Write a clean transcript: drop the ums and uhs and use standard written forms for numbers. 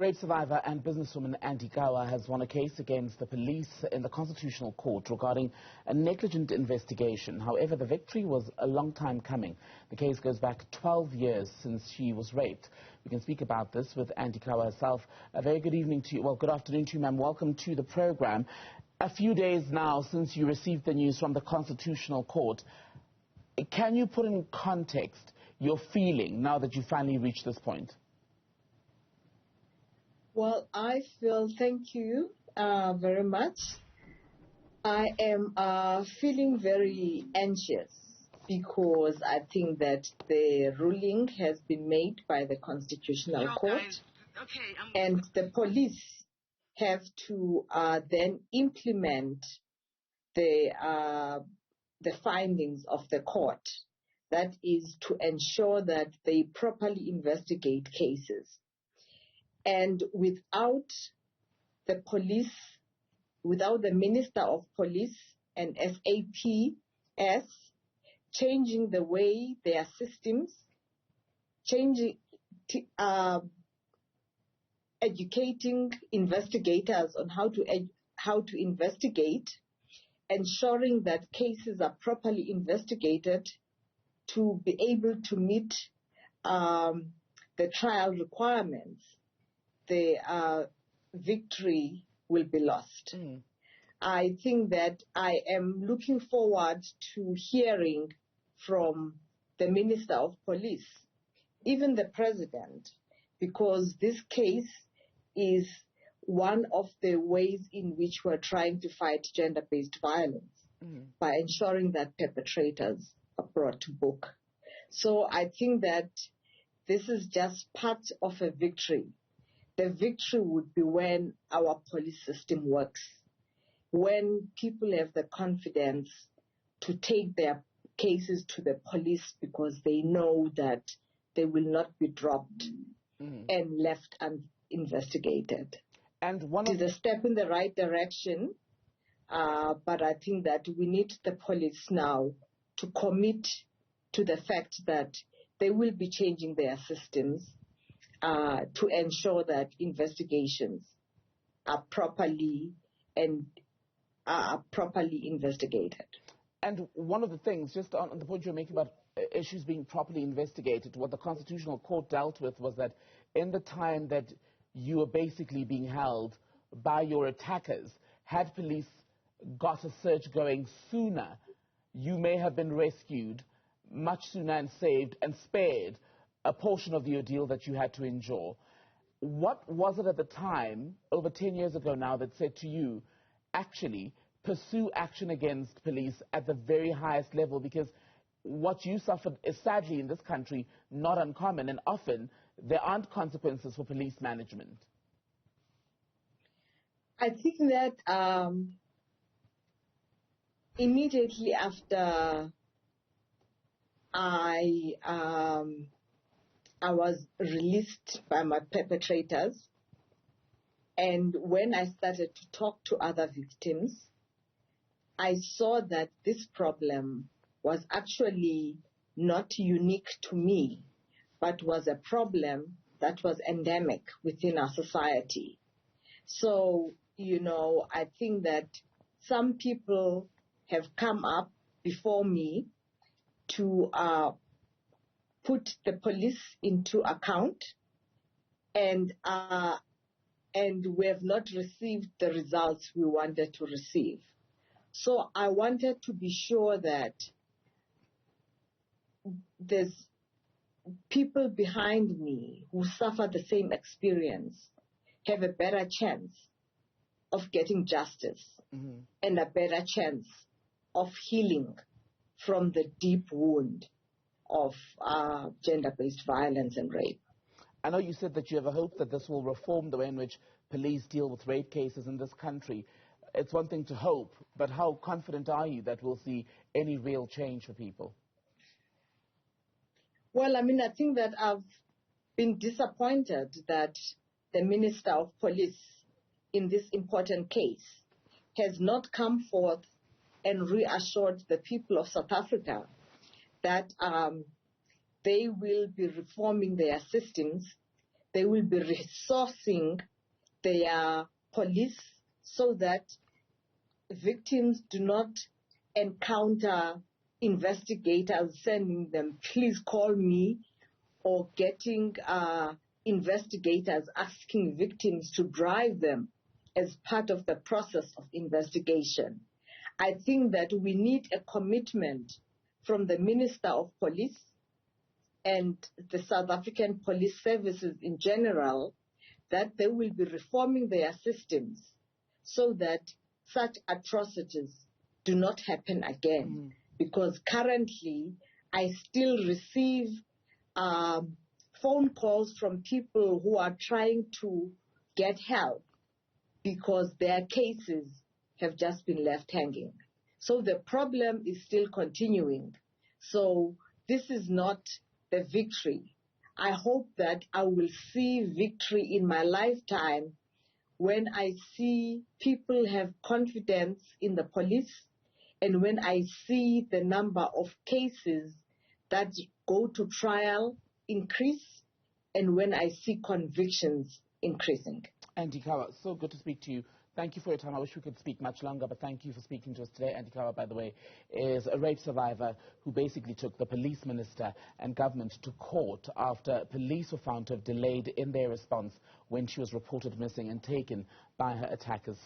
Rape survivor and businesswoman Andy Kawa has won a case against the police in the Constitutional Court regarding a negligent investigation. However, the victory was a long time coming. The case goes back 12 years since she was raped. We can speak about this with Andy Kawa herself. A very good evening to you. Well, good afternoon to you, ma'am. Welcome to the program. A few days now since you received the news from the Constitutional Court. Can you put in context your feeling now that you finally reached this point? Well, I feel, thank you very much. I am feeling very anxious because I think that the ruling has been made by the Constitutional Court, and the police have to then implement the findings of the court. That is to ensure that they properly investigate cases. And without the police, without the Minister of Police and SAPS changing the way their systems, educating investigators on how to investigate, ensuring that cases are properly investigated to be able to meet the trial requirements, the victory will be lost. I think that I am looking forward to hearing from the Minister of Police, even the President, because this case is one of the ways in which we're trying to fight gender-based violence by ensuring that perpetrators are brought to book. So I think that this is just part of a victory. The victory would be when our police system works, when people have the confidence to take their cases to the police because they know that they will not be dropped and left uninvestigated. And it is a step in the right direction, but I think that we need the police now to commit to the fact that they will be changing their systems to ensure that investigations are properly investigated. And one of the things, just on the point you're making about issues being properly investigated, what the Constitutional Court dealt with was that in the time that you were basically being held by your attackers, had police got a search going sooner, you may have been rescued much sooner and saved and spared a portion of the ordeal that you had to endure. What was it at the time, over 10 years ago now, that said to you, actually, pursue action against police at the very highest level? Because what you suffered is sadly in this country not uncommon, and often there aren't consequences for police management. I think that immediately after I was released by my perpetrators, and when I started to talk to other victims, I saw that this problem was actually not unique to me, but was a problem that was endemic within our society. So, I think that some people have come up before me to put the police into account, and we have not received the results we wanted to receive. So I wanted to be sure that there's people behind me who suffer the same experience have a better chance of getting justice and a better chance of healing from the deep wound of gender-based violence and rape. I know you said that you have a hope that this will reform the way in which police deal with rape cases in this country. It's one thing to hope, but how confident are you that we'll see any real change for people? Well, I think that I've been disappointed that the Minister of Police in this important case has not come forth and reassured the people of South Africa that they will be reforming their systems they will be resourcing their police so that victims do not encounter investigators sending them, please call me, or getting investigators asking victims to bribe them as part of the process of investigation. I think that we need a commitment from the Minister of Police and the South African Police Services in general that they will be reforming their systems so that such atrocities do not happen again. Because currently I still receive phone calls from people who are trying to get help because their cases have just been left hanging. So the problem is still continuing. So this is not the victory. I hope that I will see victory in my lifetime when I see people have confidence in the police and when I see the number of cases that go to trial increase and when I see convictions increasing. Andy Kawa, so good to speak to you. Thank you for your time. I wish we could speak much longer, but thank you for speaking to us today. Andy Kawa, by the way, is a rape survivor who basically took the police minister and government to court after police were found to have delayed in their response when she was reported missing and taken by her attackers